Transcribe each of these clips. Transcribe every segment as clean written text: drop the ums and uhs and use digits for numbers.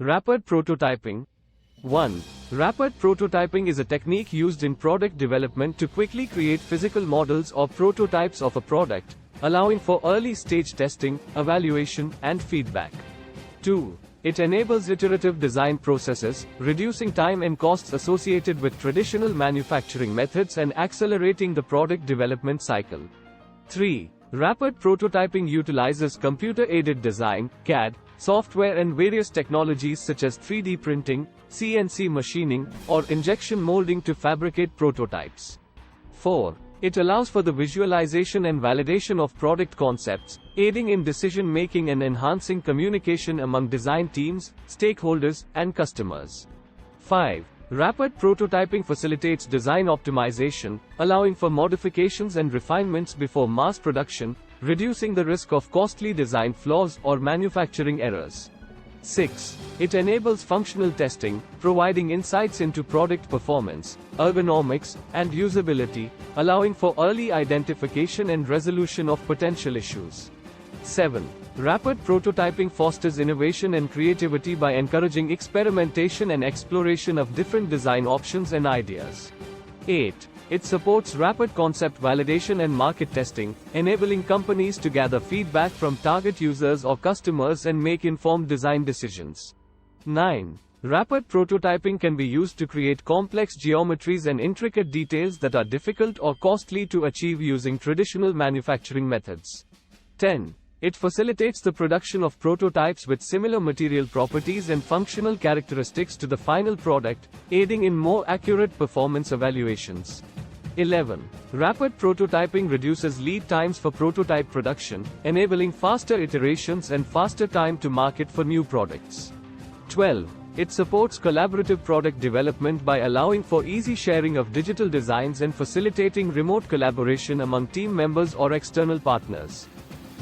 Rapid prototyping. 1. Rapid prototyping is a technique used in product development to quickly create physical models or prototypes of a product, allowing for early-stage testing, evaluation, and feedback. 2. It enables iterative design processes, reducing time and costs associated with traditional manufacturing methods and accelerating the product development cycle. 3. Rapid prototyping utilizes computer-aided design, CAD, software and various technologies such as 3D printing, CNC machining, or injection molding to fabricate prototypes. 4. It allows for the visualization and validation of product concepts, aiding in decision-making and enhancing communication among design teams, stakeholders, and customers. 5. Rapid prototyping facilitates design optimization, allowing for modifications and refinements before mass production, reducing the risk of costly design flaws or manufacturing errors. 6. It enables functional testing, providing insights into product performance, ergonomics, and usability, allowing for early identification and resolution of potential issues. 7. Rapid prototyping fosters innovation and creativity by encouraging experimentation and exploration of different design options and ideas. 8. It supports rapid concept validation and market testing, enabling companies to gather feedback from target users or customers and make informed design decisions. 9. Rapid prototyping can be used to create complex geometries and intricate details that are difficult or costly to achieve using traditional manufacturing methods. 10. It facilitates the production of prototypes with similar material properties and functional characteristics to the final product, aiding in more accurate performance evaluations. 11. Rapid prototyping reduces lead times for prototype production, enabling faster iterations and faster time to market for new products. 12. It supports collaborative product development by allowing for easy sharing of digital designs and facilitating remote collaboration among team members or external partners.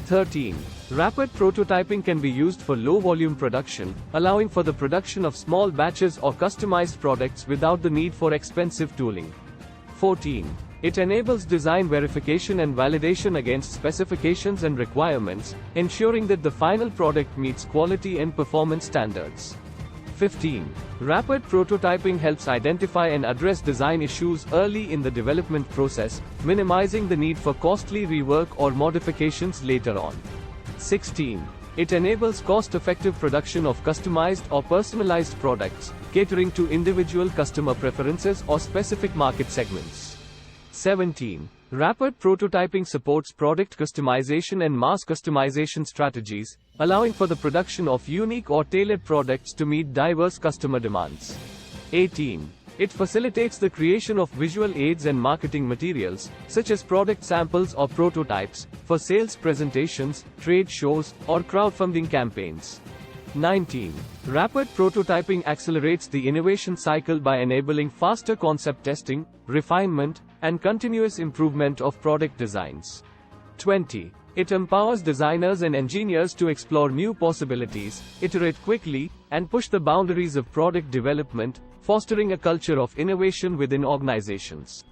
13. Rapid prototyping can be used for low-volume production, allowing for the production of small batches or customized products without the need for expensive tooling. 14. It enables design verification and validation against specifications and requirements, ensuring that the final product meets quality and performance standards. 15. Rapid prototyping helps identify and address design issues early in the development process, minimizing the need for costly rework or modifications later on. 16. It enables cost-effective production of customized or personalized products, catering to individual customer preferences or specific market segments. 17. Rapid prototyping supports product customization and mass customization strategies, allowing for the production of unique or tailored products to meet diverse customer demands. 18. It facilitates the creation of visual aids and marketing materials, such as product samples or prototypes, for sales presentations, trade shows, or crowdfunding campaigns. 19. Rapid prototyping accelerates the innovation cycle by enabling faster concept testing, refinement, and continuous improvement of product designs. 20. It empowers designers and engineers to explore new possibilities, iterate quickly, and push the boundaries of product development, fostering a culture of innovation within organizations.